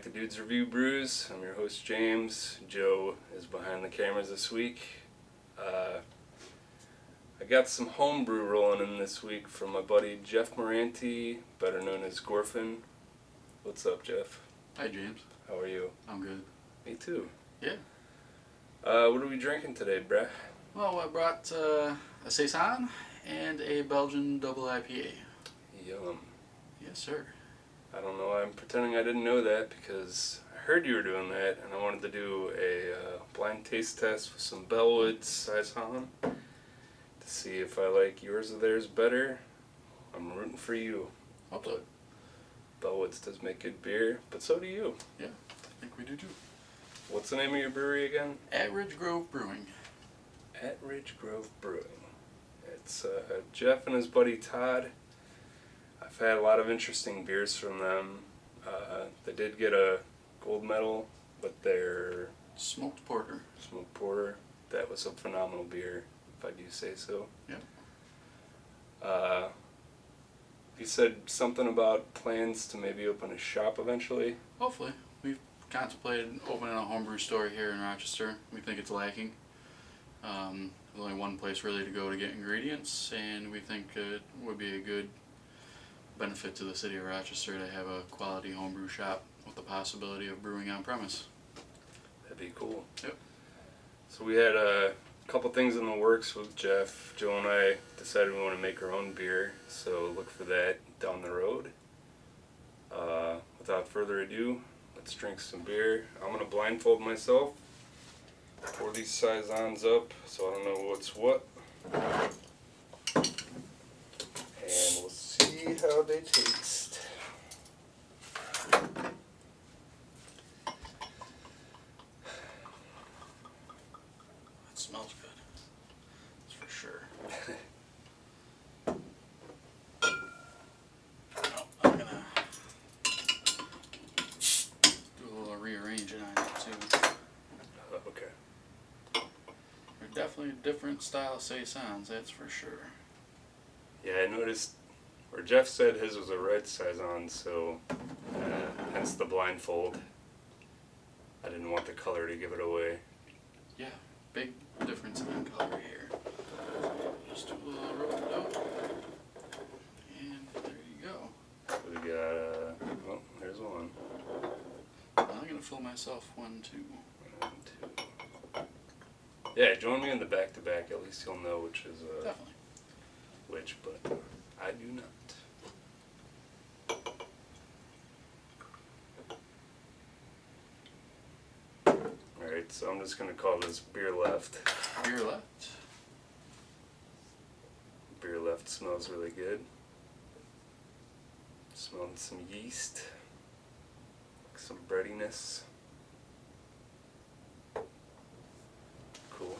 to Dudes Review Brews. I'm your host James. Joe is behind the cameras this week. I got some home brew rolling in this week from my buddy Jeff Moranti, better known as Gorfin. What's up, Jeff? Hi, James. How are you? I'm good. Me too. Yeah. What are we drinking today, breh? Well, I brought a Saison and a Belgian double IPA. Yum. Yes, sir. I don't know, I'm pretending I didn't know that because I heard you were doing that and I wanted to do a blind taste test with some Bellwood Saison to see if I like yours or theirs better. I'm rooting for you. Hope so. Bellwoods does make good beer, but so do you. Yeah, I think we do too. What's the name of your brewery again? Attridge Grove Brewing. Attridge Grove Brewing. It's Jeff and his buddy Todd. I've had a lot of interesting beers from them. They did get a gold medal, but their Smoked porter. smoked porter, that was a phenomenal beer, if I do say so. Yeah. He said something about plans to maybe open a shop eventually. Hopefully. We've contemplated opening a homebrew store here in Rochester. We think it's lacking. There's only one place really to go to get ingredients, and we think it would be a good benefit to the city of Rochester to have a quality homebrew shop with the possibility of brewing on premise. That'd be cool. Yep. So we had a couple things in the works with Jeff. Joe and I decided we want to make our own beer, so look for that down the road. Without further ado, let's drink some beer. I'm going to blindfold myself, pour these Saisons up so I don't know what's what, and we'll see how they taste. That smells good. That's for sure. Oh, I'm gonna do a little rearranging on it too. Okay. They're definitely different style Saisons, that's for sure. Yeah, I noticed where Jeff said his was a red Saison, so hence the blindfold. I didn't want the color to give it away. Yeah, big difference in color here. Just do a little rope dope. And there you go. We got, oh, there's one. I'm gonna fill myself one too. 1, 2. Yeah, join me in the back-to-back, at least you'll know which is Definitely. which, but I do not. Alright, so I'm just going to call this Beer Left. Beer left. Beer Left smells really good. Smelling some yeast, some breadiness. Cool.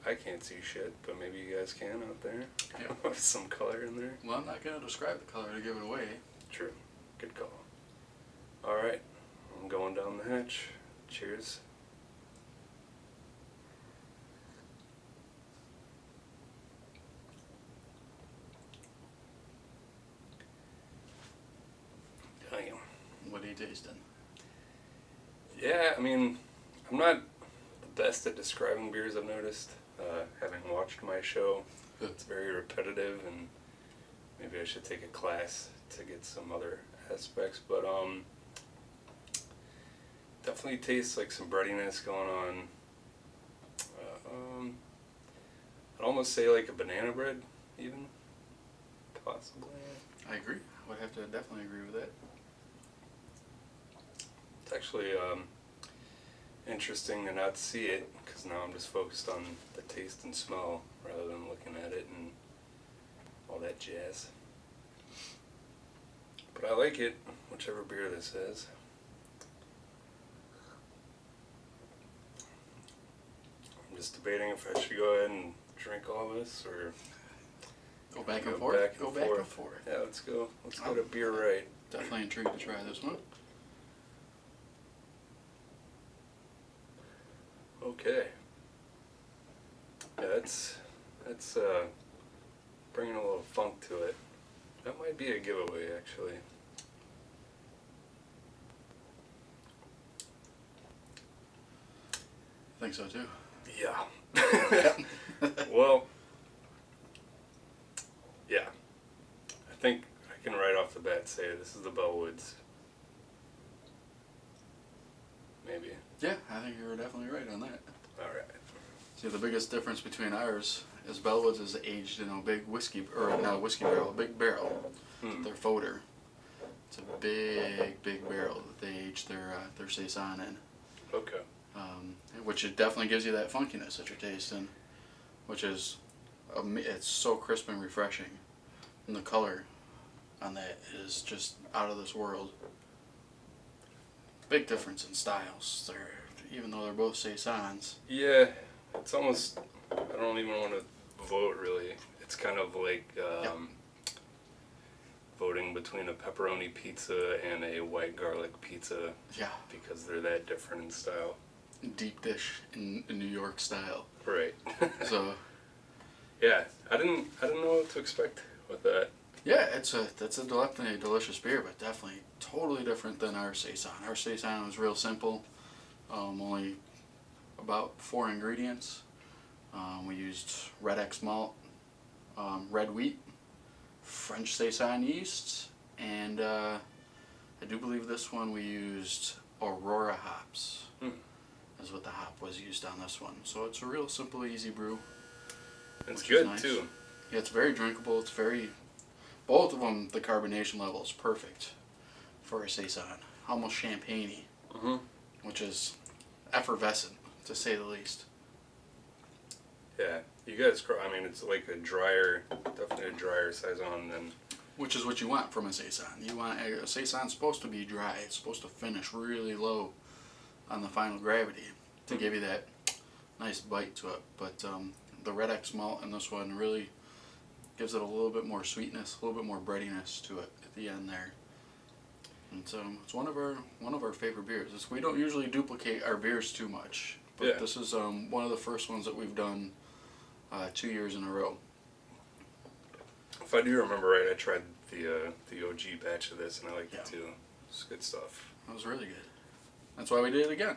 I can't see shit, but maybe you guys can out there. Yeah. With some color in there. Well, I'm not gonna describe the color to give it away. True. Good call. Alright, I'm going down the hatch. Cheers. Damn. What are you tasting? Yeah, I mean, I'm not the best at describing beers, I've noticed. Having watched my show, it's very repetitive, and maybe I should take a class to get some other aspects, but definitely tastes like some breadiness going on. I'd almost say like a banana bread, even, possibly. I agree. I would have to definitely agree with that. It's actually interesting to not see it, because now I'm just focused on the taste and smell rather than looking at it and all that jazz. But I like it, whichever beer this is. I'm just debating if I should go ahead and drink all this or Go back and forth. Go back and forth. Yeah, let's go. Let's go to beer right. Definitely intrigued to try this one. Okay. Yeah, that's bringing a little funk to it. That might be a giveaway, actually. I think so too. Yeah. Well, yeah. I think I can right off the bat say this is the Bellwoods. Maybe. Yeah, I think you were definitely right on that. Alright. See, the biggest difference between ours is Bellwoods is aged in a big whiskey, or not a whiskey barrel, a big barrel. Their fodder. It's a big barrel that they age their saison in. Okay. Which it definitely gives you that funkiness that you're tasting, which is, it's so crisp and refreshing. And the color on that is just out of this world. Big difference in styles. Even though they're both saisons. Yeah, it's almost, I don't even want to vote really. It's kind of like voting between a pepperoni pizza and a white garlic pizza. Yeah. Because they're that different in style. Deep dish in New York style. Right. So. Yeah, I didn't know what to expect with that. Yeah, that's a definitely a delicious beer, but definitely totally different than our saison. Our saison was real simple, only about 4 ingredients. We used red X malt, red wheat, French saison yeast, and I do believe this one we used Aurora hops. Is what the hop was used on this one. So it's a real simple, easy brew. It's good nice. Too. Yeah, it's very drinkable. It's very, both of them, the carbonation level is perfect for a saison. Almost champagne-y, which is effervescent, to say the least. Yeah, you guys, I mean, it's like a drier, definitely a drier saison than... Which is what you want from a saison. You want, a saison's supposed to be dry. It's supposed to finish really low on the final gravity to give you that nice bite to it. But the red X malt in this one really gives it a little bit more sweetness, a little bit more breadiness to it at the end there. And it's one of our favorite beers. We don't usually duplicate our beers too much, but this is one of the first ones that we've done 2 years in a row. If I do remember right, I tried the OG batch of this and I liked it too. It's good stuff. It was really good. That's why we did it again.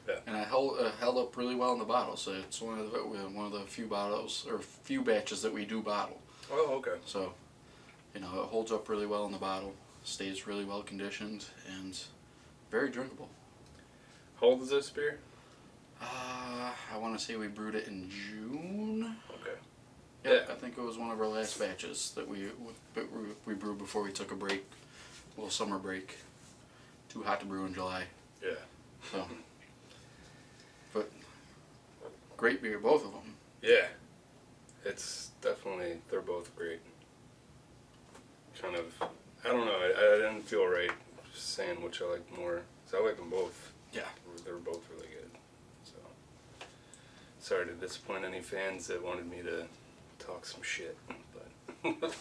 Yeah. And it held up really well in the bottle. So it's one of the few bottles or few batches that we do bottle. Oh, okay. So, it holds up really well in the bottle, stays really well conditioned, and very drinkable. How old is this beer? I want to say we brewed it in June. Okay. Yep, yeah. I think it was one of our last batches that we brewed before we took a break, a little summer break. Too hot to brew in July. Yeah. So, but great beer, both of them. Yeah. It's definitely, they're both great. Kind of, I don't know, I didn't feel right saying which I like more. So I like them both. Yeah. They're both really good. So, sorry to disappoint any fans that wanted me to talk some shit, but.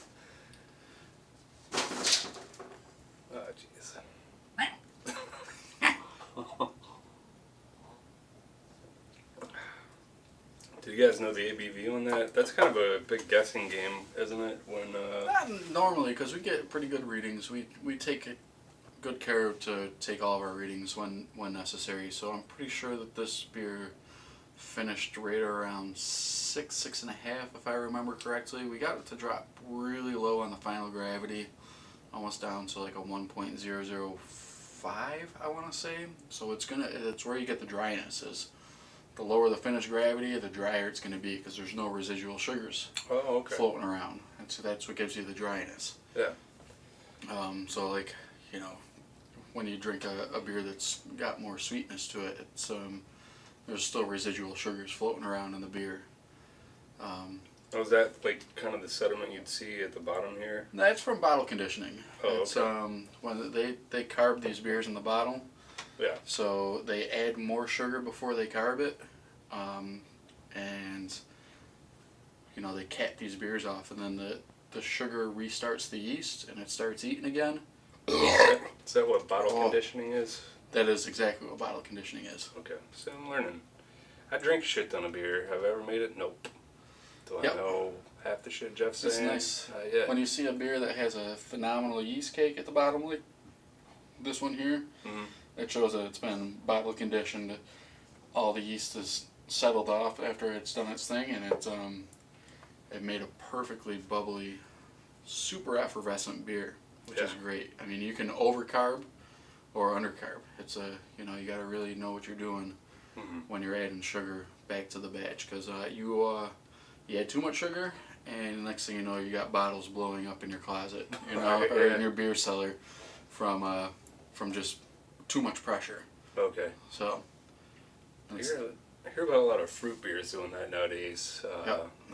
Oh, jeez. Do you guys know the ABV on that? That's kind of a big guessing game, isn't it? When Not normally, because we get pretty good readings. We take good care to take all of our readings when necessary. So I'm pretty sure that this beer finished right around 6.5, if I remember correctly. We got it to drop really low on the final gravity, almost down to like a 1.005, I want to say. So it's where you get the dryness is. The lower the finished gravity, the drier it's going to be because there's no residual sugars floating around. And so that's what gives you the dryness. Yeah. So like, when you drink a beer that's got more sweetness to it, it's there's still residual sugars floating around in the beer. Was that like kind of the sediment you'd see at the bottom here? That's from bottle conditioning. Oh, it's, okay. When they carb these beers in the bottle. Yeah. So they add more sugar before they carb it, and they cap these beers off, and then the sugar restarts the yeast, and it starts eating again. Is that what bottle conditioning is? That is exactly what bottle conditioning is. Okay, so I'm learning. I drink a shit ton of beer. Have I ever made it? Nope. Do I know half the shit Jeff's saying? It's nice. Yeah. When you see a beer that has a phenomenal yeast cake at the bottom, like this one here, it shows that it's been bottle conditioned all the yeast is settled off after it's done its thing, and it made a perfectly bubbly, super effervescent beer, which is great. I mean, you can overcarb or undercarb. It's you got to really know what you're doing when you're adding sugar back to the batch, because you add too much sugar, and the next thing you know, you got bottles blowing up in your closet, or in your beer cellar from just too much pressure. Okay. So. I hear about a lot of fruit beers doing that nowadays,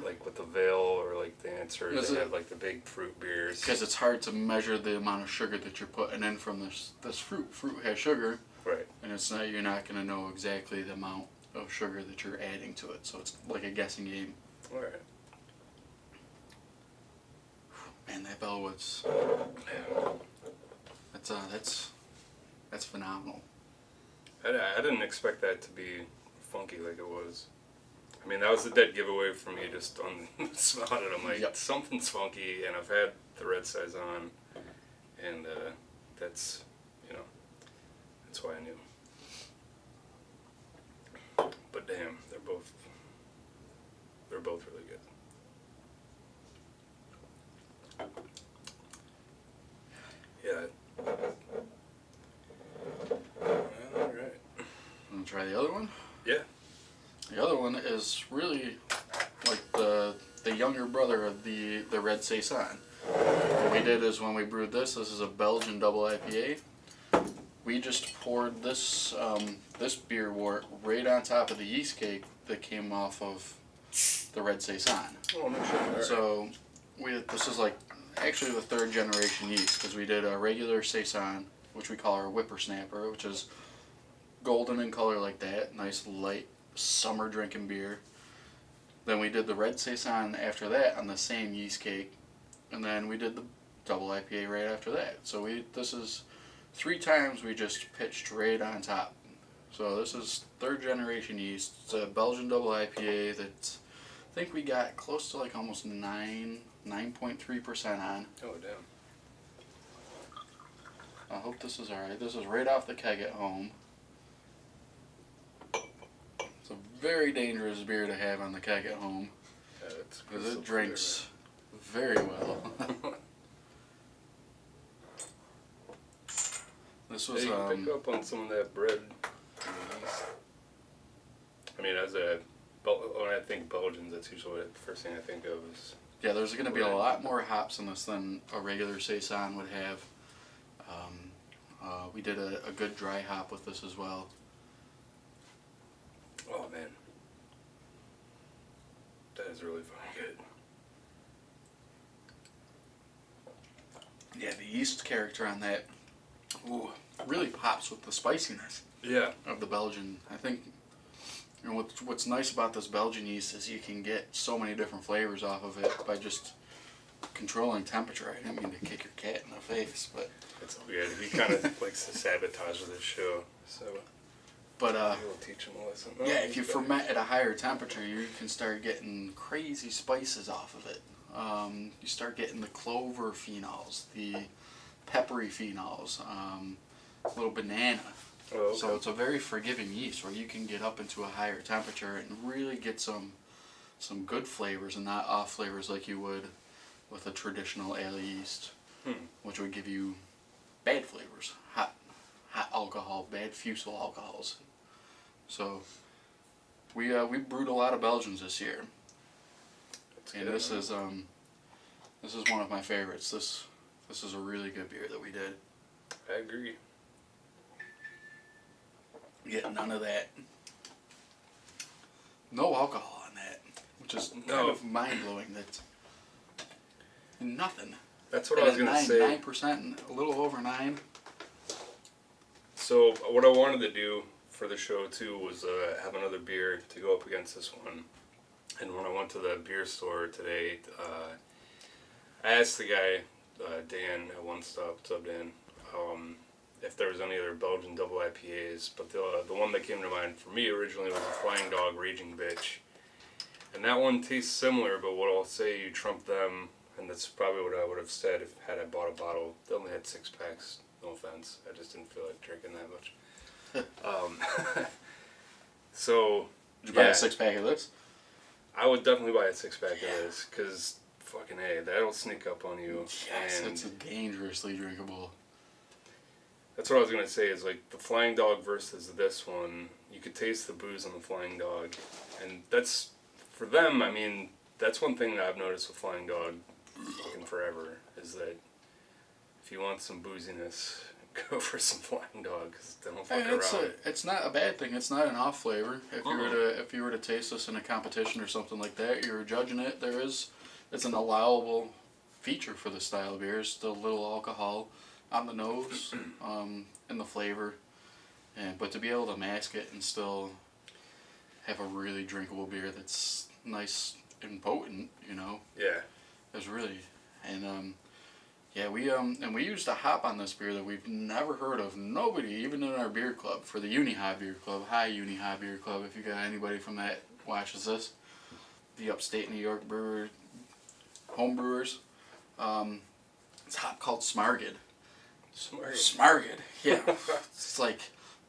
like with the Veil or like the Answer. They have like the big fruit beers. Because it's hard to measure the amount of sugar that you're putting in from this fruit. Fruit has sugar, right? And you're not going to know exactly the amount of sugar that you're adding to it. So it's like a guessing game. All right. Man, that Bellwood's that's phenomenal. I didn't expect that to be funky like it was. I mean, that was a dead giveaway for me just on smell it. I'm like, something's funky, and I've had the red saison, and that's why I knew. But damn, they're both really good. Yeah. All right. Want to try the other one? Yeah. The other one is really like the younger brother of the red saison. What we did is when we brewed this is a Belgian double IPA. We just poured this this beer wort right on top of the yeast cake that came off of the red saison. Oh, no shit. Right. So this is like actually the third generation yeast, because we did a regular saison, which we call our whippersnapper, which is golden in color like that, nice light summer drinking beer. Then we did the red saison after that on the same yeast cake, and then we did the double IPA right after that. So this is 3 times we just pitched right on top. So this is third generation yeast. It's a Belgian double IPA that I think we got close to like almost 9.3% on. Oh damn. I hope this is alright. This is right off the keg at home. It's a very dangerous beer to have on the keg at home, because it drinks very well. This was you can pick up on some of that bread and yeast. I mean, when I think Belgians, that's usually the first thing I think of is. Yeah, there's going to be a lot more hops in this than a regular saison would have. We did a good dry hop with this as well. Oh man, that is really fucking good. Yeah, the yeast character on that really pops with the spiciness. Yeah. Of the Belgian. I think what's nice about this Belgian yeast is you can get so many different flavors off of it by just controlling temperature. I didn't mean to kick your cat in the face, but it's weird. He kind of likes to sabotage with his show, so. But we'll teach him a lesson. Yeah, if you ferment at a higher temperature, you can start getting crazy spices off of it. You start getting the clover phenols, the peppery phenols, a little banana. Oh, okay. So it's a very forgiving yeast where you can get up into a higher temperature and really get some good flavors and not off flavors like you would with a traditional ale yeast, which would give you bad flavors, hot alcohol, bad fusel alcohols. So we brewed a lot of Belgians this year, and this is one of my favorites. This is a really good beer that we did. I agree. Get none of that. No alcohol on that, which is kind of mind blowing. That's nothing. That's what I was gonna say. 9%, a little over 9. So what I wanted to do for the show too was have another beer to go up against this one. And when I went to the beer store today, I asked the guy, Dan at One Stop, what's up Dan, if there was any other Belgian double IPAs, but the one that came to mind for me originally was a Flying Dog Raging Bitch. And that one tastes similar, but what I'll say, you trump them, and that's probably what I would have said if had I bought a bottle. They only had 6 packs, no offense, I just didn't feel like drinking that much. So, Did you buy a 6-pack of this? I would definitely buy a 6-pack of this, because fucking A, that'll sneak up on you. Yes, and it's dangerously drinkable. That's what I was going to say, is like the Flying Dog versus this one, you could taste the booze on the Flying Dog. And that's, for them, I mean, that's one thing that I've noticed with Flying Dog fucking forever, is that if you want some booziness, go for some Flying Dog, 'cause they don't fuck around. It's not a bad thing. It's not an off flavor. If you were to taste this in a competition or something like that, you were judging it. It's an allowable feature for the style of beer. It's still a little alcohol on the nose, and the flavor, but to be able to mask it and still have a really drinkable beer that's nice and potent, you know. Yeah. It's really, and we used a hop on this beer that we've never heard of. Nobody, even in our beer club, for the Uni High Beer Club. Hi, Uni High Beer Club. If you got anybody from that watches this, the upstate New York brewer, home brewers. It's a hop called Smargid. Smargid. Yeah. It's like,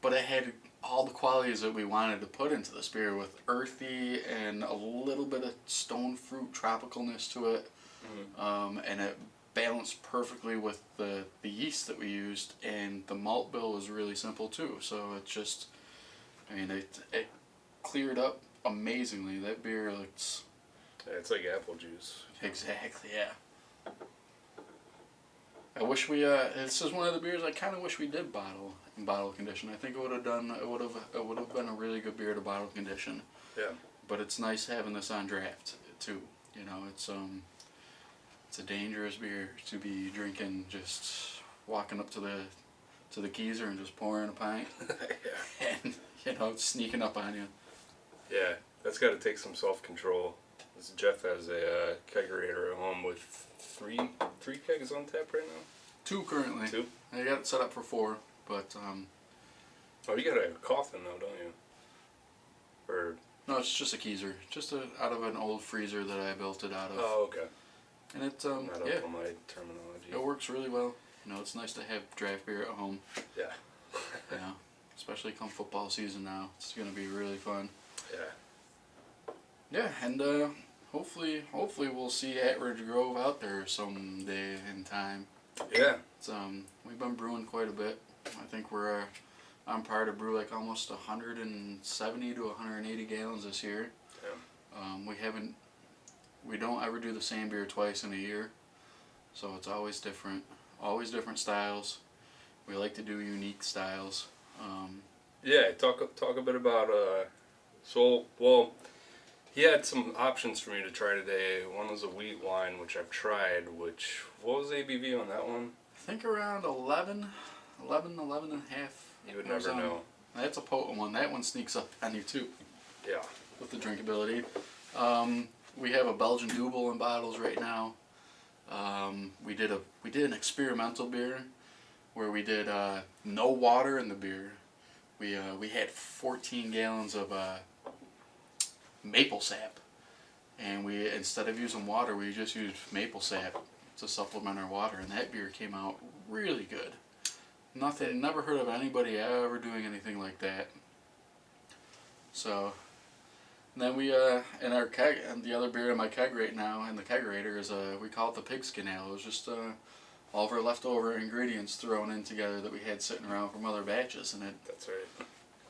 but it had all the qualities that we wanted to put into this beer, with earthy and a little bit of stone fruit tropicalness to it. And it balanced perfectly with the yeast that we used, and the malt bill was really simple too. So it just, I mean, it cleared up amazingly. That beer looks... Yeah, it's like apple juice. Exactly, yeah. I wish we, this is one of the beers I kind of wish we did bottle in bottle condition. I think it would have been a really good beer to bottle condition. Yeah. But it's nice having this on draft too. You know, it's a dangerous beer to be drinking, just walking up to the geezer and just pouring a pint. Yeah. And, you know, sneaking up on you. Yeah, that's got to take some self-control. Jeff has a kegerator at home with three kegs on tap right now. 2 currently. 2? I got it set up for 4, but Oh, you got a coffin though, don't you? Or no, it's just a geezer, just out of an old freezer that I built it out of. oh, okay. And it Not up on my terminology. it works really well. You know, it's nice to have draft beer at home. Yeah. You know, especially come football season now. It's gonna be really fun. Yeah. Yeah, and hopefully we'll see Attridge Grove out there someday in time. Yeah. It's we've been brewing quite a bit. I think we're on par to brew like almost 170 to 180 gallons this year. Yeah. We don't ever do the same beer twice in a year, so it's always different styles. We like to do unique styles. Yeah. Talk a bit about he had some options for me to try today. One was a wheat wine, which I've tried. What was the ABV on that one? I think around 11 and a half. You would never know. That's a potent one. That one sneaks up on you too. Yeah. With the drinkability. We have a Belgian Double in bottles right now. We did an experimental beer where we did no water in the beer. We had 14 gallons of maple sap, and we, instead of using water, we just used maple sap to supplement our water, and that beer came out really good. Never heard of anybody ever doing anything like that. So, and then we, in our keg, and the other beer in my keg right now, in the kegerator, is we call it the pigskin ale. It was just all of our leftover ingredients thrown in together that we had sitting around from other batches, and That's right.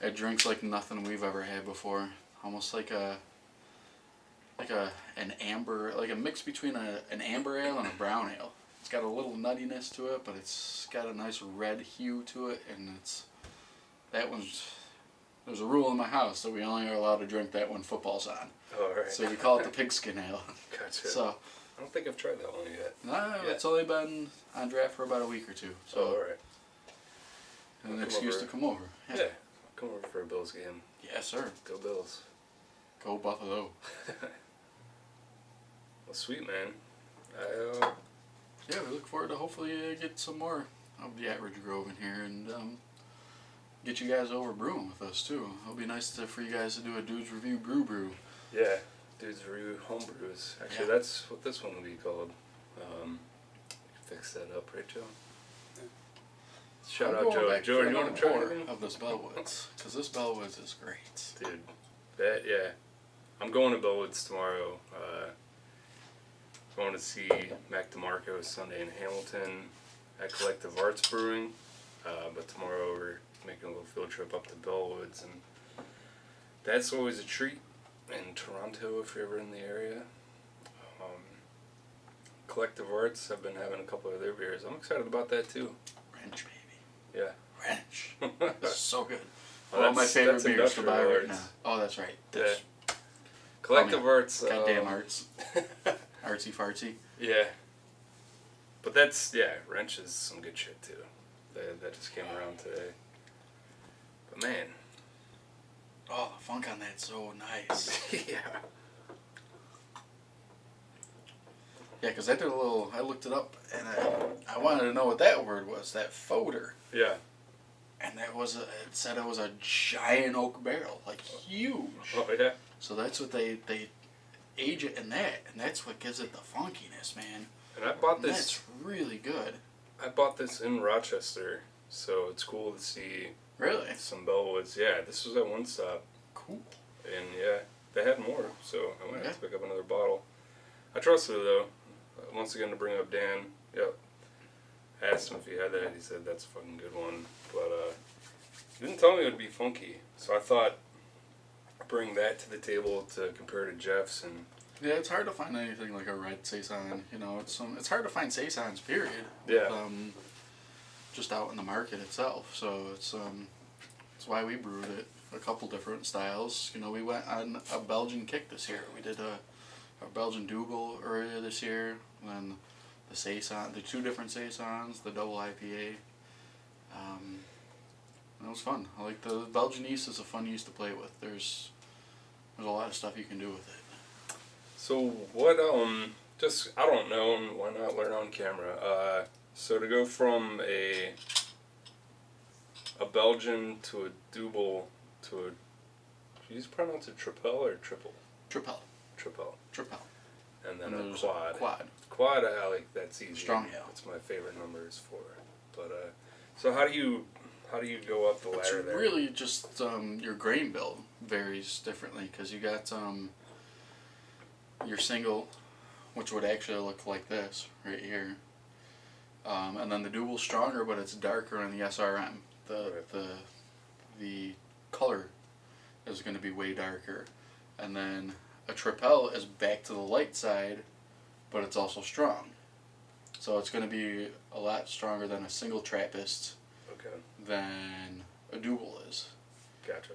it drinks like nothing we've ever had before. Almost like an amber, like a mix between an amber ale and a brown ale. It's got a little nuttiness to it, but it's got a nice red hue to it, and there's a rule in my house that we only are allowed to drink that when football's on. Oh, right. So we call it the pigskin ale. Gotcha. So I don't think I've tried that one yet. no, it's only been on draft for about a week or 2. So all right. an excuse to come over. Yeah. Come over for a Bills game. Yes, sir. Go Bills. Go Buffalo. Well, sweet, man. Yeah, we look forward to hopefully get some more of the Attridge Grove in here, and get you guys over brewing with us too. It'll be nice for you guys to do a Dudes Review Brew. Yeah, Dudes Review Home Brews. Actually, that's what this one will be called. Fix that up, right, Joe? Shout I'm out going Joey. back Joey, for you want another to try pour anything? of this Bellwoods, because this Bellwoods is great. Dude, that, yeah. I'm going to Bellwoods tomorrow. Going to see Mac DeMarco Sunday in Hamilton at Collective Arts Brewing. But tomorrow we're making a little field trip up to Bellwoods, and that's always a treat in Toronto if you're ever in the area. Collective Arts, I've been having a couple of their beers. I'm excited about that too. Wrench, baby. Yeah. Wrench. It's so good. Well, One of my favorite that's beers to buy right Industrial now. Arts. Oh, that's right. Yeah. Collective Arts. Goddamn arts. Artsy fartsy. Yeah. But that's, yeah, Wrench is some good shit too. That just came around today. But man. Oh, the funk on that's so nice. Yeah. Yeah, because I did a little, I looked it up, and I wanted to know what that word was, that foder. Yeah. And that was, it said it was a giant oak barrel, like huge. Oh, yeah. So that's what they age it in that, and that's what gives it the funkiness, man. And I bought And this. that's really good. I bought this in Rochester, so it's cool to see Really? some Bellwoods. Yeah, this was at One Stop, Cool. and yeah, they had more, so I might have Yeah. to pick up another bottle. I trusted it though. Once again, to bring up Dan, yep. Asked him if he had that. He said that's a fucking good one, but he didn't tell me it would be funky. So I thought bring that to the table to compare to Jeff's, and Yeah, it's hard to find anything like a red saison. You know, it's hard to find saisons. Period. Yeah. Just out in the market itself. So it's why we brewed it a couple different styles. You know, we went on a Belgian kick this year. We did a Belgian Dougal earlier this year, and then the saison, the two different saisons, the double IPA. And it was fun. I like the Belgian yeast is a fun yeast to play with. There's a lot of stuff you can do with it. so what? Just I don't know. Why not learn on camera? So to go from a Belgian to a Double to a, do you pronounce it Tripel or Triple? Tripel. Tripel. And then a there's quad. Quad. I like, that's easy. Strong ale. That's my favorite numbers for it. But so how do you go up the It's ladder there? really just your grain bill varies differently because you got your single, which would actually look like this right here, and then the Double's stronger, but it's darker in the SRM. The color is going to be way darker, and then a Tripel is back to the light side, but it's also strong. So it's going to be a lot stronger than a single Trappist. Okay. Than a Double is. Gotcha.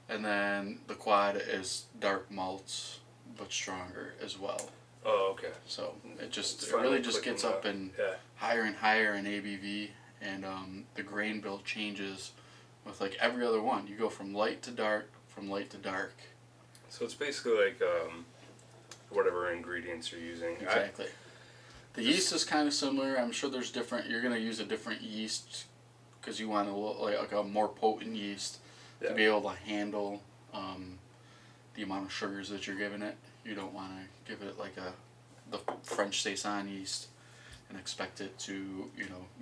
And then the quad is dark malts, but stronger as well. Oh, okay. So it Finally really just clicking gets up out. in Yeah. higher and higher in ABV, and the grain bill changes with like every other one. You go from light to dark, from light to dark. So it's basically like whatever ingredients you're using. Exactly. The yeast is kind of similar. I'm sure there's different. You're gonna use a different yeast because you want like a more potent yeast to be able to handle the amount of sugars that you're giving it. You don't want to give it like the French saison yeast and expect it to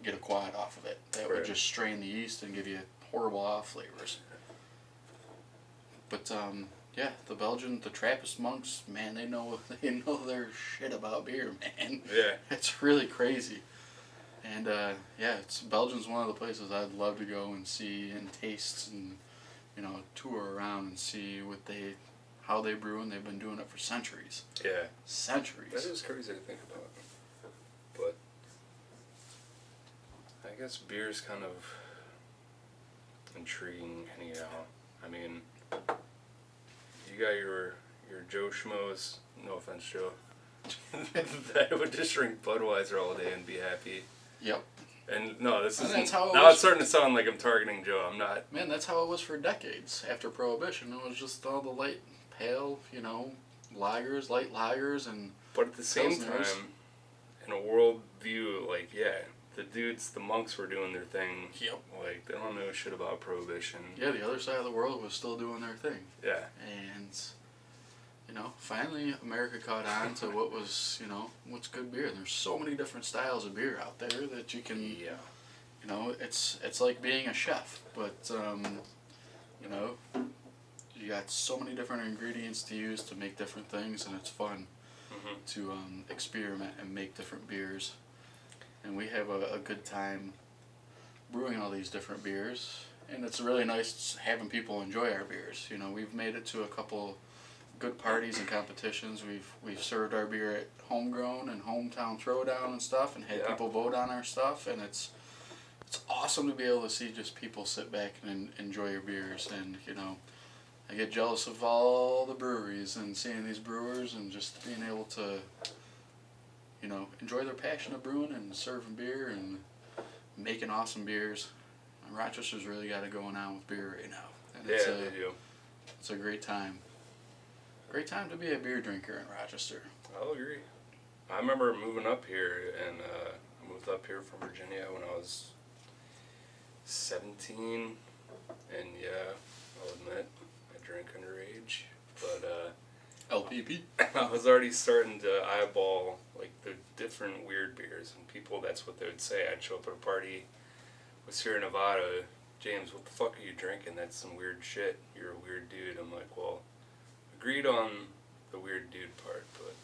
get a quad off of it. That would just strain the yeast and give you horrible off flavors. But yeah, the Trappist monks, man, they know their shit about beer, man. Yeah. It's really crazy. And yeah, Belgium's one of the places I'd love to go and see and taste and tour around and see how they brew, and they've been doing it for centuries. Yeah. Centuries. That is crazy to think about. But I guess beer's kind of intriguing anyhow. I mean, you got your Joe Schmoes, no offense, Joe, that would just drink Budweiser all day and be happy. Yep. And no, this And isn't. that's how it Now was. it's starting to sound like I'm targeting Joe. I'm not. Man, that's how it was for decades after Prohibition. It was just all the light, pale, lagers, light lagers, and But at the same Pilsners. time, in a world view, like, yeah, the monks were doing their thing. Yep. Like, they don't know shit about Prohibition. yeah, the other side of the world was still doing their thing. Yeah. And, finally America caught on to what was, what's good beer. And there's so many different styles of beer out there that you can you know, it's like being a chef, but you know, you got so many different ingredients to use to make different things, and it's fun to experiment and make different beers. And we have a good time brewing all these different beers, and it's really nice having people enjoy our beers. You know, we've made it to a couple good parties and competitions. We've served our beer at homegrown and hometown throwdown and stuff, and had people vote on our stuff, and it's awesome to be able to see just people sit back and enjoy your beers. And you know, I get jealous of all the breweries and seeing these brewers and just being able to, you know, enjoy their passion of brewing and serving beer and making awesome beers. And Rochester's really got it going on with beer right now. And Yeah, they do. It's a great time. Great time to be a beer drinker in Rochester. I'll agree. I remember moving up here, and I moved up here from Virginia when I was 17, and yeah, I'll admit, I drank underage, but LPP. I was already starting to eyeball like the different weird beers, and people, that's what they would say. I'd show up at a party, was here in Nevada, James, what the fuck are you drinking? That's some weird shit. You're a weird dude. I'm like, well, agreed on the weird dude part, but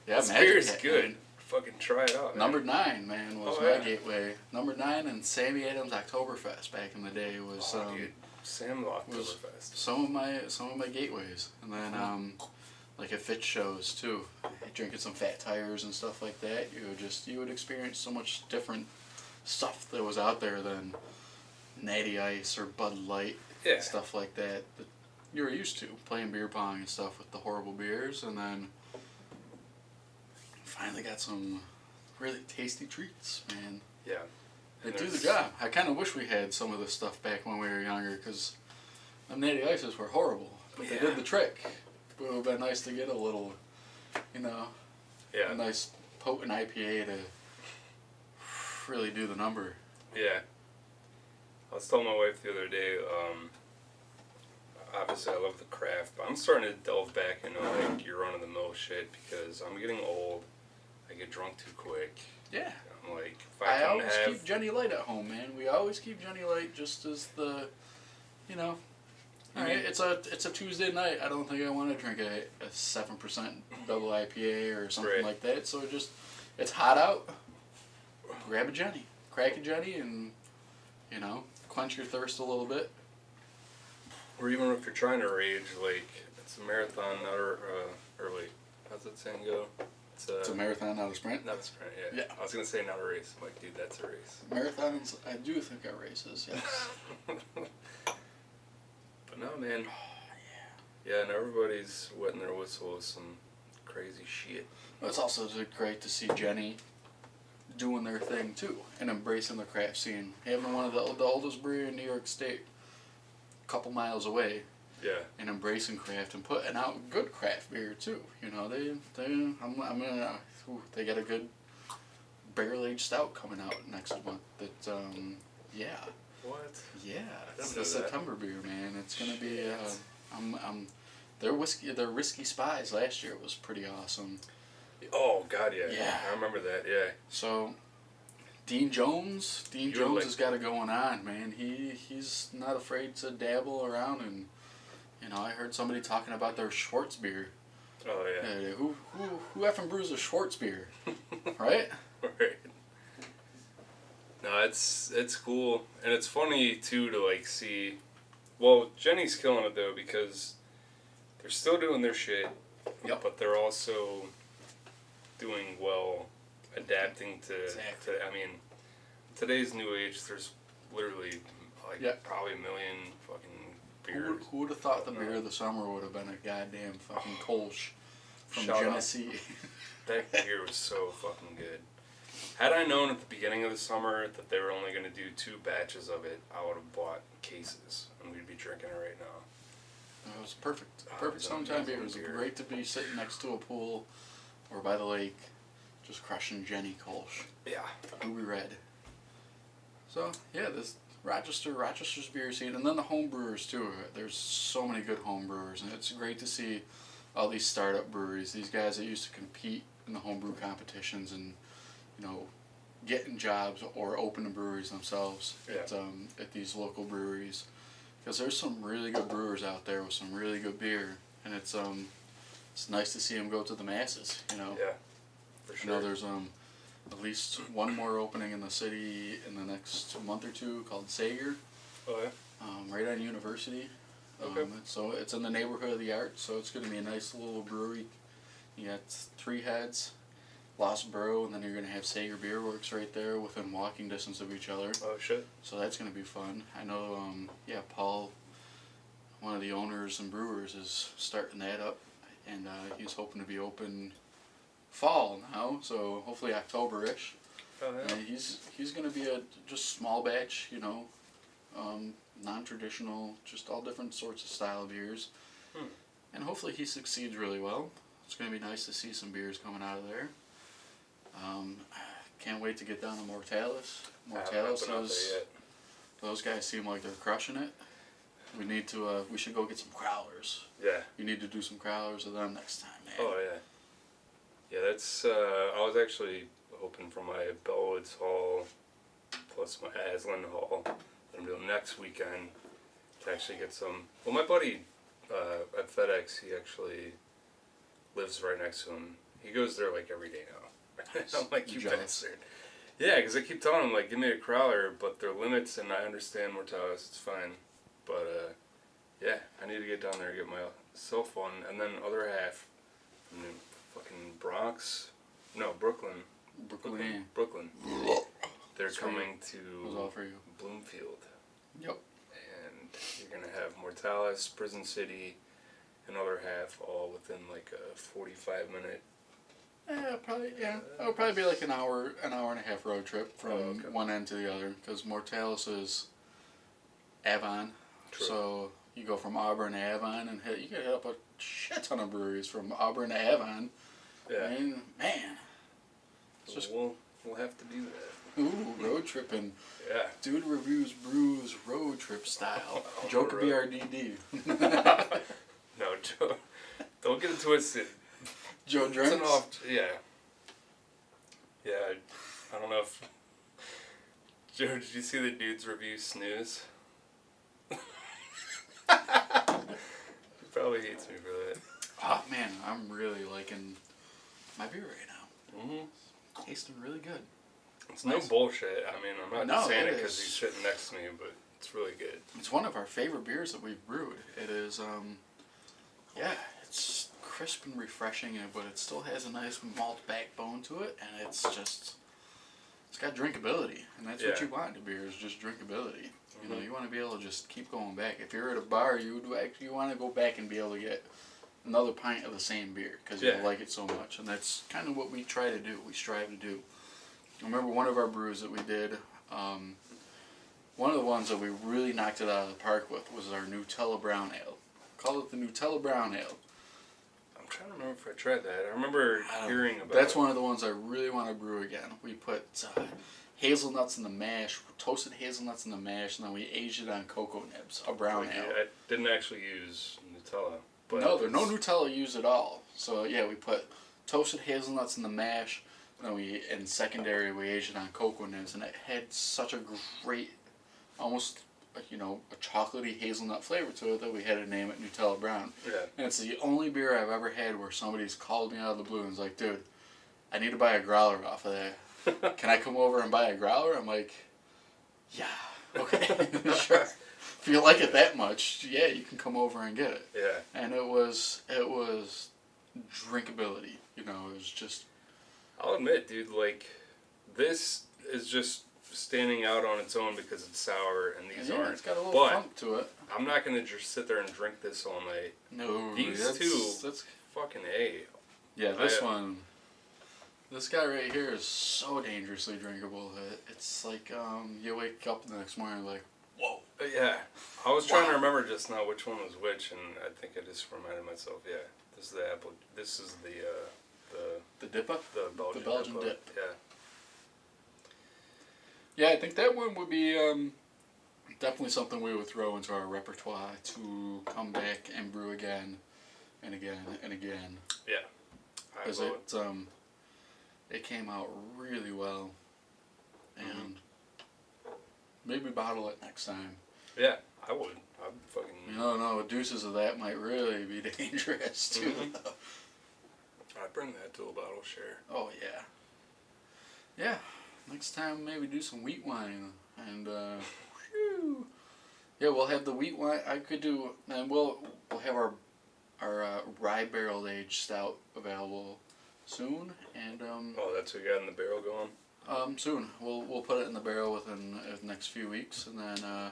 Yeah, this beer's good. Man. Fucking try it out. Number 9, man, was my gateway. Number 9 and Sammy Adams Oktoberfest back in the day was dude, Sam Oktoberfest. Some of my gateways, and then like at Fitch shows too, drinking some Fat Tires and stuff like that. You would experience so much different stuff that was out there than Natty Ice or Bud Light, stuff like that you were used to, playing beer pong and stuff with the horrible beers. And then finally got some really tasty treats, man. Yeah. They do the job. I kind of wish we had some of this stuff back when we were younger, because them Natty Ices were horrible, but they did the trick. It would have been nice to get a little, you know, a nice potent IPA to really do the number. Yeah. I was telling my wife the other day, obviously I love the craft, but I'm starting to delve back into like your run-of-the-mill shit, because I'm getting old. I get drunk too quick. Yeah. I'm like, I always keep Jenny Light at home, man. We always keep Jenny Light just as the, you know, alright, it's a Tuesday night. I don't think I want to drink a 7% double IPA or something like that. So it's hot out. Grab a Jenny. Crack a Jenny and, you know, quench your thirst a little bit. Or even if you're trying to rage, like, it's a marathon, not or wait, how's that saying go? It's a marathon, not a sprint? Not a sprint, yeah. I was going to say not a race. I'm like, dude, that's a race. Marathons, I do think are races, yes. But no, man. Yeah, and everybody's wetting their whistle with some crazy shit. Well, it's also great to see Jenny doing their thing, too, and embracing the craft scene. Having one of the oldest brewery in New York State, a couple miles away. Yeah. And embracing craft and putting out good craft beer too. You know, they got a good barrel aged stout coming out next month. That What? Yeah, it's the September beer, man. It's gonna be their Risky Spies last year was pretty awesome. Oh God, yeah. Yeah. I remember that. Yeah. So Dean Jones has got it going on, man. He's not afraid to dabble around, and you know, I heard somebody talking about their Schwartz beer. Oh yeah. Who effing brews a Schwartz beer, right? Right. No, it's cool, and it's funny too to like see. Well, Jenny's killing it though, because they're still doing their shit. Yep. But they're also doing well, adapting to. Exactly. I mean, today's new age, there's literally like probably a million fucking beers. Who would have thought the beer of the summer would have been a goddamn fucking Kolsch from Genesee? That beer was so fucking good. Had I known at the beginning of the summer that they were only going to do 2 batches of it, I would have bought cases, and we'd be drinking it right now. It was perfect. Perfect summertime beer. It was great to be sitting next to a pool or by the lake, just crushing Jenny Kolsch. Yeah. Ruby Red. So, yeah, this Rochester's beer scene, and then the home brewers too. There's so many good home brewers, and it's great to see all these startup breweries, these guys that used to compete in the homebrew competitions and, you know, getting jobs or opening breweries themselves Yeah. at these local breweries, because there's some really good brewers out there with some really good beer, and it's nice to see them go to the masses. You know. Yeah. For sure. I know there's at least one more opening in the city in the next month or two called Sager. Oh yeah. Right on University. Okay. So it's in the neighborhood of the Arts, so it's going to be a nice little brewery. You got 3 heads, Lost Brew, and then you're going to have Sager Beer Works right there within walking distance of each other. Oh shit. So that's going to be fun. I know, Paul, one of the owners and brewers, is starting that up, and he's hoping to be open fall now, so hopefully October-ish. Oh yeah. And he's going to be a just small batch, non-traditional, just all different sorts of style beers. And hopefully he succeeds really well. It's going to be nice to see some beers coming out of there. Can't wait to get down to Mortalis. Mortalis those guys seem like they're crushing it. We should go get some crowlers. Yeah. You need to do some crowlers with them next time, man. Oh yeah. Yeah, that's. I was actually hoping for my Bellwoods haul plus my Aslan haul that I'm doing next weekend to actually get some. Well, my buddy at FedEx, he actually lives right next to him. He goes there like every day now. I'm like, you bastard. Yeah, because I keep telling him, like, give me a crowler, but there are limits, and I understand Mortalis, it's fine. But, yeah, I need to get down there and get myself one. And then other half, from the fucking Bronx, no, Brooklyn. Brooklyn. They're coming to Bloomfield. Yep. And you're going to have Mortalis, Prison City, and other half all within like a 45-minute. It'll probably be like an hour and a half road trip from one end to the other, because Mortalis is Avon. True. So you go from Auburn to Avon, and you can hit up a shit ton of breweries from Auburn to Avon. Yeah. And man, we'll have to do that. Ooh, road tripping. Yeah. Dude reviews brews road trip style. Joe could be our DD. No, Joe. Don't get it twisted. Joe drinks? Yeah. Yeah, I don't know if... Joe, did you see the dudes review Snooze? He probably hates me for that. Oh, man, I'm really liking my beer right now. Mm-hmm. Tasting really good. It's nice. No bullshit. I mean, I'm not saying it because he's sitting next to me, but it's really good. It's one of our favorite beers that we've brewed. It is, it's crisp and refreshing, but it still has a nice malt backbone to it, and it's got drinkability, and that's what you want in a beer, is just drinkability. Mm-hmm. You want to be able to just keep going back. If you're at a bar, you want to go back and be able to get another pint of the same beer because you like it so much, and that's kind of what we try to do. We strive to do. I remember one of our brews that we did. One of the ones that we really knocked it out of the park with was our Nutella Brown Ale. Call it the Nutella Brown Ale. I'm trying to remember if I tried that. I remember hearing about it. That's one of the ones I really want to brew again. We put hazelnuts in the mash, toasted hazelnuts in the mash, and then we aged it on cocoa nibs, a brown ale. I didn't actually use Nutella. But no, there's no Nutella used at all. So yeah, we put toasted hazelnuts in the mash, and then in secondary we aged it on cocoa nibs, and it had such a great, almost a chocolatey hazelnut flavor to it that we had to name it Nutella Brown. Yeah. And it's the only beer I've ever had where somebody's called me out of the blue and is like, dude, I need to buy a growler off of that. Can I come over and buy a growler? I'm like, yeah, okay, sure. If you like it that much, yeah, you can come over and get it. Yeah. And it was drinkability. It was just... I'll admit, dude, like, this is just standing out on its own because it's sour and these aren't. It's got a little funk to it. I'm not going to just sit there and drink this all night. No, these that's fucking A. Yeah, this guy right here is so dangerously drinkable that it's like you wake up the next morning like, whoa. Yeah, I was trying to remember just now which one was which, and I think I just reminded myself. Yeah, this is the apple. This is the Dippa? The Belgian dip. Yeah. Yeah, I think that one would be definitely something we would throw into our repertoire to come back and brew again and again and again. Yeah. Because it came out really well. and maybe bottle it next time. Yeah, I would. I'd fucking... No, deuces of that might really be dangerous, too. I'd bring that to a bottle share. Oh, yeah. Yeah, next time maybe do some wheat wine, and, whew. Yeah, we'll have the wheat wine. I could do, and we'll have our rye barrel aged stout available soon, and Oh, that's what you got in the barrel going? soon we'll put it in the barrel within the next few weeks, and then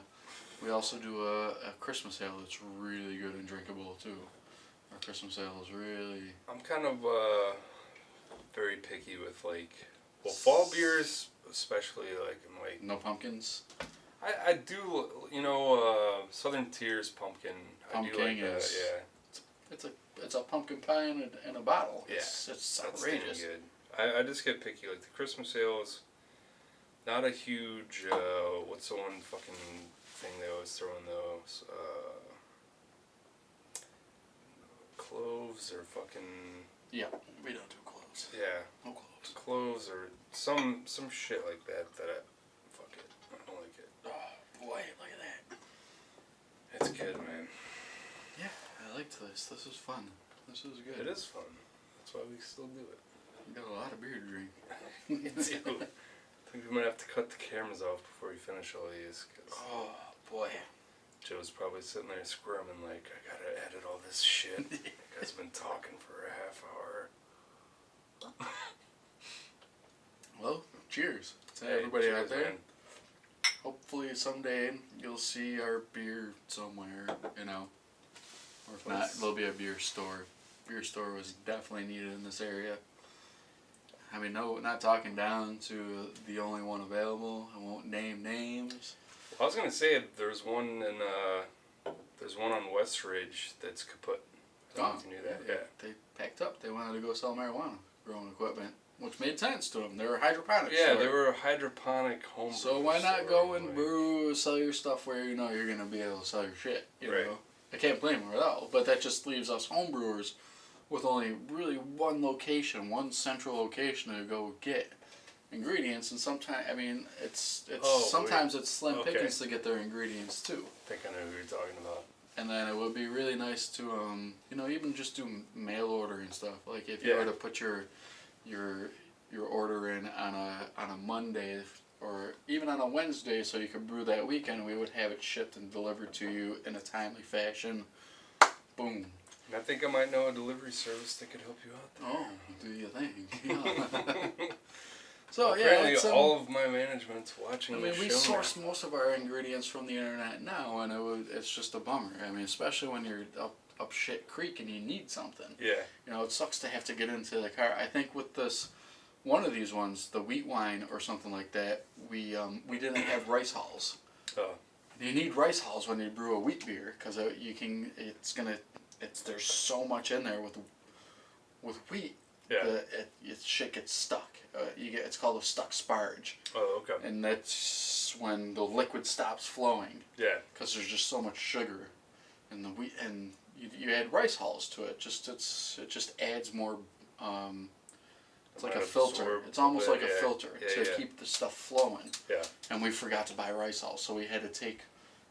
we also do a Christmas ale that's really good and drinkable too. Our Christmas ale is really... I'm kind of very picky with fall beers, especially no pumpkins. I do, Southern Tier's pumpkin. Pumpkin I do like is... that, yeah. It's a pumpkin pie in a bottle. Yeah, It's that's outrageous. good. I just get picky. Like the Christmas ale is not a huge. What's the one fucking thing they always throw in those? Cloves or fucking. Yeah, we don't do cloves. Yeah. No cloves. Cloves or some shit like that. Fuck it. I don't like it. Oh boy, look at that. It's good, man. Yeah, I liked this. This is fun. This is good. It is fun. That's why we still do it. We got a lot of beer to drink. Me too. I think we might have to cut the cameras off before we finish all these. Cause Oh boy. Joe's probably sitting there squirming like, I gotta edit all this shit. You guys been talking for a half hour. Well, cheers to Hey, everybody cheers, out there. man. Hopefully someday you'll see our beer somewhere, Or if not, there'll be a beer store. Beer store was definitely needed in this area. I mean, no, not talking down to the only one available. I won't name names. I was gonna say there's one on West Ridge that's kaput. I don't know if you knew that. Yeah. They packed up. They wanted to go sell marijuana growing equipment, which made sense to them. They were hydroponics. Yeah, they were a hydroponic home. So why not go and brew, sell your stuff where you know you're gonna be able to sell your shit. You know, I can't blame them at all. But that just leaves us home brewers with only really one location, one central location to go get ingredients, and sometimes sometimes it's slim pickings to get their ingredients too. I think I know who you're talking about. And then it would be really nice to even just do mail order and stuff. Like if you were to put your order in on a Monday or even on a Wednesday, so you could brew that weekend, we would have it shipped and delivered to you in a timely fashion. Boom. And I think I might know a delivery service that could help you out there. Oh, do you think? So apparently all of my management's watching. We source most of our ingredients from the internet now, and it's just a bummer. I mean, especially when you're up shit creek and you need something. Yeah. It sucks to have to get into the car. I think with this, one of these ones, the wheat wine or something like that, we didn't have rice hulls. Oh. You need rice hulls when you brew a wheat beer because there's so much in there with wheat. Yeah. Shit gets stuck. It's called a stuck sparge. Oh, okay. And that's when the liquid stops flowing. Yeah. Because there's just so much sugar, and the wheat, and you add rice hulls to it. It just adds more. It's like a filter. It's almost like a filter to keep the stuff flowing. Yeah. And we forgot to buy rice hulls, so we had to take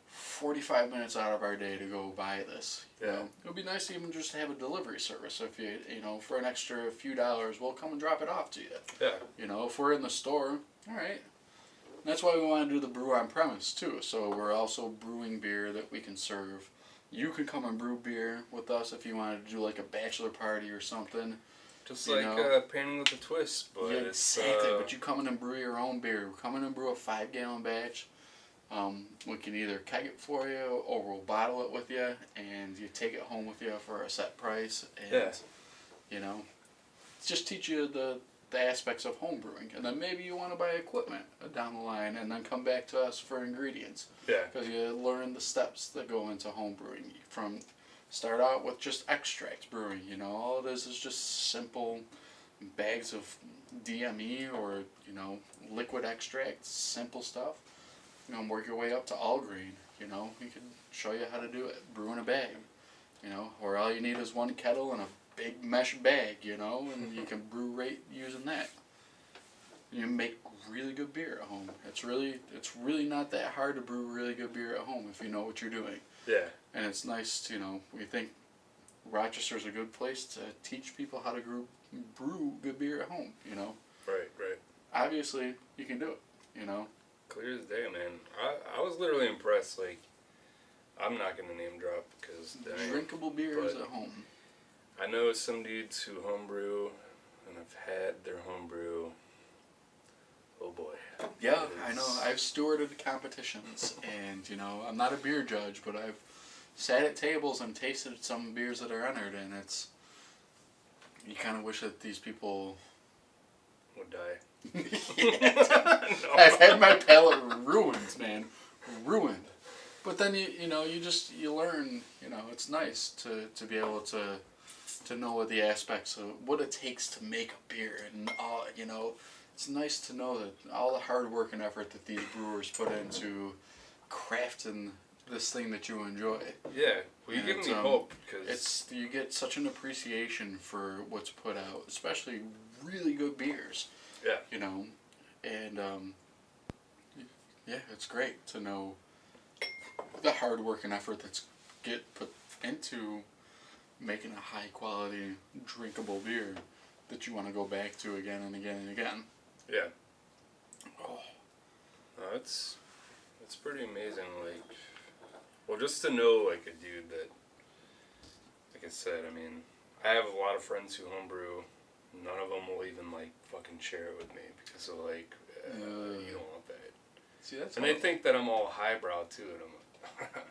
45 minutes out of our day to go buy this. Yeah. It would be nice to even just have a delivery service. If you for an extra few dollars, we'll come and drop it off to you. Yeah. If we're in the store, all right. And that's why we want to do the brew on premise too. So we're also brewing beer that we can serve. You can come and brew beer with us if you wanted to do like a bachelor party or something. Just Painting with a Twist, but yeah, exactly. But you come in and brew your own beer. Come in and brew a 5-gallon batch. We can either keg it for you or we'll bottle it with you, and you take it home with you for a set price. And just teach you the aspects of home brewing, and then maybe you want to buy equipment down the line, and then come back to us for ingredients. Yeah. Because you learn the steps that go into home brewing. Start out with just extract brewing. All it is just simple bags of DME or liquid extracts, simple stuff. Work your way up to all grain. We can show you how to do it. Brew in a bag. Where all you need is one kettle and a big mesh bag. And you can brew right using that. You make really good beer at home. It's really not that hard to brew really good beer at home if you know what you're doing. Yeah. And it's nice to, we think Rochester's a good place to teach people how to brew good beer at home, Right. Obviously, you can do it, Clear as day, man. I was literally impressed. Like, I'm not gonna name drop because drinkable beers at home. I know some dudes who homebrew, and I've had their homebrew. Oh boy. Yeah, I know. I've stewarded competitions, and I'm not a beer judge, but I've sat at tables and tasted some beers that are entered, and you kind of wish that these people would die. No. I've had my palate ruined, man, ruined. But then you learn. It's nice to be able to know what the aspects of what it takes to make a beer, and all. It's nice to know that all the hard work and effort that these brewers put into crafting this thing that you enjoy. Yeah, well, you give me hope because you get such an appreciation for what's put out, especially really good beers. Yeah. And it's great to know the hard work and effort that's put into making a high quality drinkable beer that you want to go back to again and again and again. Yeah. Oh. No, it's pretty amazing. Like, well, just to know like a dude that, like I said, I mean, I have a lot of friends who homebrew. None of them will even like fucking share it with me because they're like, you don't want that. See, that's and they think that I'm all highbrow too, and I'm like,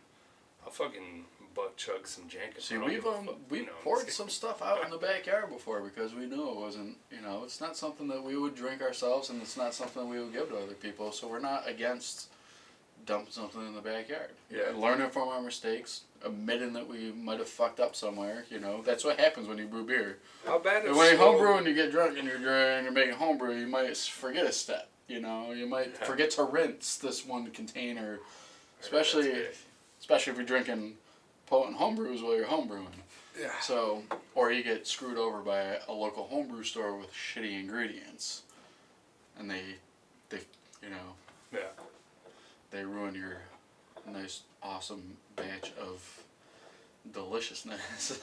I'll fucking butt chug some jank. See, we've poured some stuff out in the backyard before because we knew it wasn't, it's not something that we would drink ourselves, and it's not something that we would give to other people. So we're not against dumping something in the backyard. Yeah. Learning from our mistakes, admitting that we might have fucked up somewhere. That's what happens when you brew beer. How bad is when you homebrew and you get drunk and you're making homebrew, you might forget a step. You might forget to rinse this one container, especially if you're drinking potent homebrews while you're homebrewing. Yeah. So, or you get screwed over by a local homebrew store with shitty ingredients, and they Yeah. They ruin your nice, awesome batch of deliciousness.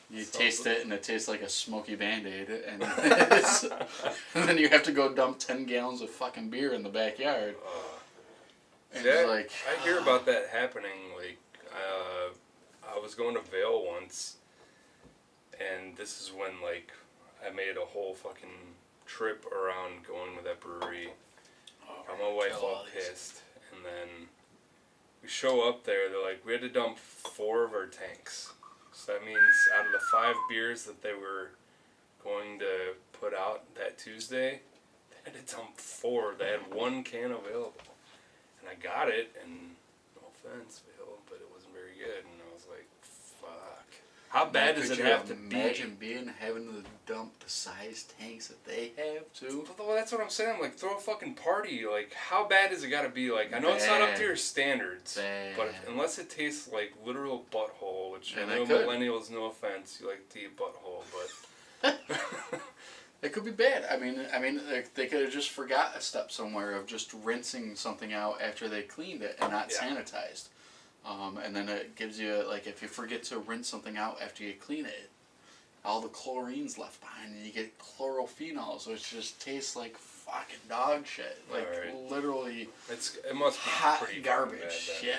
You taste it and it tastes like a smoky Band-Aid, and and then you have to go dump 10 gallons of fucking beer in the backyard. And I hear about that happening. Like, I was going to Vail once, and this is when like I made a whole fucking trip around going to that brewery. Got my wife all pissed, and then we show up there. They're like, we had to dump 4 of our tanks. So that means out of the 5 beers that they were going to put out that Tuesday, they had to dump 4. They had 1 can available, and I got it. And no offense, Bill, but it wasn't very good. And I was like, fuck. How bad does it have to be? Imagine having to dump the size tanks that they have too. Well, that's what I'm saying. Like, throw a fucking party. Like, how bad does it got to be? Like, I know it's not up to your standards, but unless it tastes like literal butthole, which I know millennials, no offense, you like to eat butthole, but it could be bad. I mean, they could have just forgot a step somewhere of just rinsing something out after they cleaned it and not sanitized. And then it gives you, like, if you forget to rinse something out after you clean it, all the chlorine's left behind, and you get chlorophenol, which just tastes like fucking dog shit. Like, literally, it must be hot pretty garbage. Bad, yeah.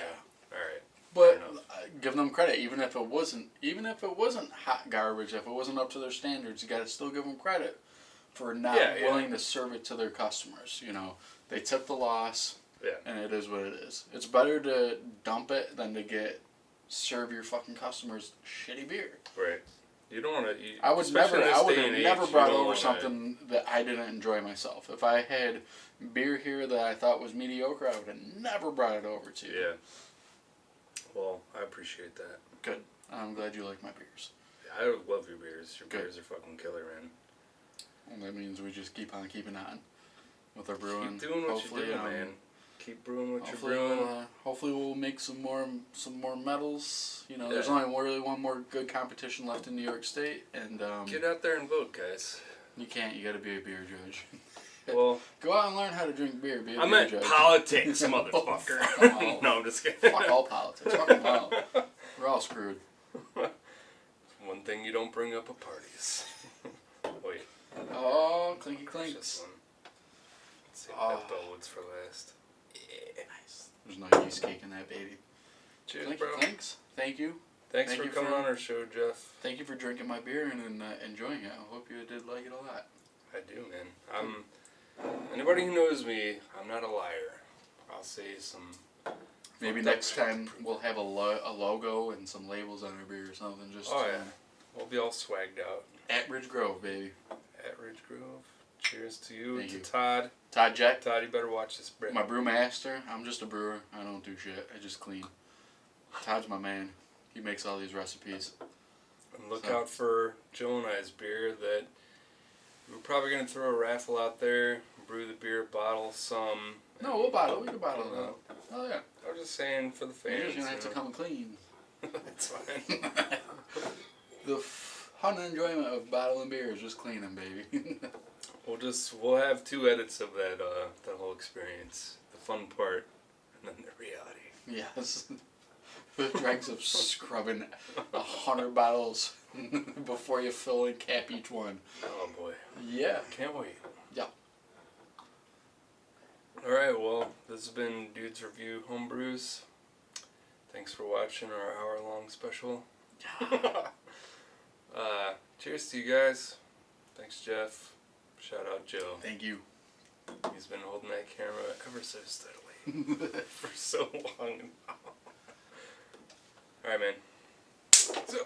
All right. But give them credit, even if it wasn't hot garbage, if it wasn't up to their standards, you got to still give them credit for not willing to serve it to their customers. They took the loss. Yeah. And it is what it is. It's better to dump it than to serve your fucking customers shitty beer. Right. You don't want to. I would have never brought over something that I didn't enjoy myself. If I had beer here that I thought was mediocre, I would have never brought it over to you. Yeah. Well, I appreciate that. Good. I'm glad you like my beers. Yeah, I love your beers. Your beers are fucking killer, man. Well, that means we just keep on keeping on with our brewing. Keep doing what you're doing, man. Keep brewing what you're brewing. Hopefully we'll make some more medals. There's only really one more good competition left in New York State, and get out there and vote, guys. You can't. You got to be a beer judge. Well, Go out and learn how to drink beer. Be a I beer meant judge. politics, motherfucker. Oh. No, I'm just kidding. Fuck all politics. Fuck them all. We're all screwed. One thing you don't bring up at parties. Wait. Oh, clinky This clinks. one. Let's save Oh. that Bellwoods for last. Yeah, nice. There's no yeast cake in that baby. Cheers, Clinky bro. clinks. Thank you. Thanks Thank for you coming for- on our show, Jeff. Thank you for drinking my beer and enjoying it. I hope you did like it a lot. I do, man. Anybody who knows me, I'm not a liar. I'll say some. Maybe fucked up next shit to time prove we'll it. have a logo and some labels on our beer or something. Just Oh yeah, we'll be all swagged out. Attridge Grove, baby. Attridge Grove. Cheers to you, Thank to you. Todd. Todd Jack, Todd, you better watch this, Brett. my brewmaster. I'm just a brewer. I don't do shit. I just clean. Todd's my man. He makes all these recipes. And look out for Joe and I's beer that we're probably going to throw a raffle out there, brew the beer, bottle some. No, we'll bottle. We can bottle You it know, up. Oh yeah. I was just saying for the You're fans. just gonna have to you know. come clean. That's fine. The fun and enjoyment of bottling beer is just cleaning, baby. We'll have 2 edits of that whole experience. The fun part and then the reality. Yes. The dregs of scrubbing 100 bottles before you fill and cap each one. Oh boy. Yeah. Can't wait. Yeah. Alright, well, this has been Dudes Review Home Brews. Thanks for watching our hour-long special. Cheers to you guys. Thanks, Jeff. Shout out Joe. Thank you. He's been holding that camera ever so steadily for so long now. Alright, man. So.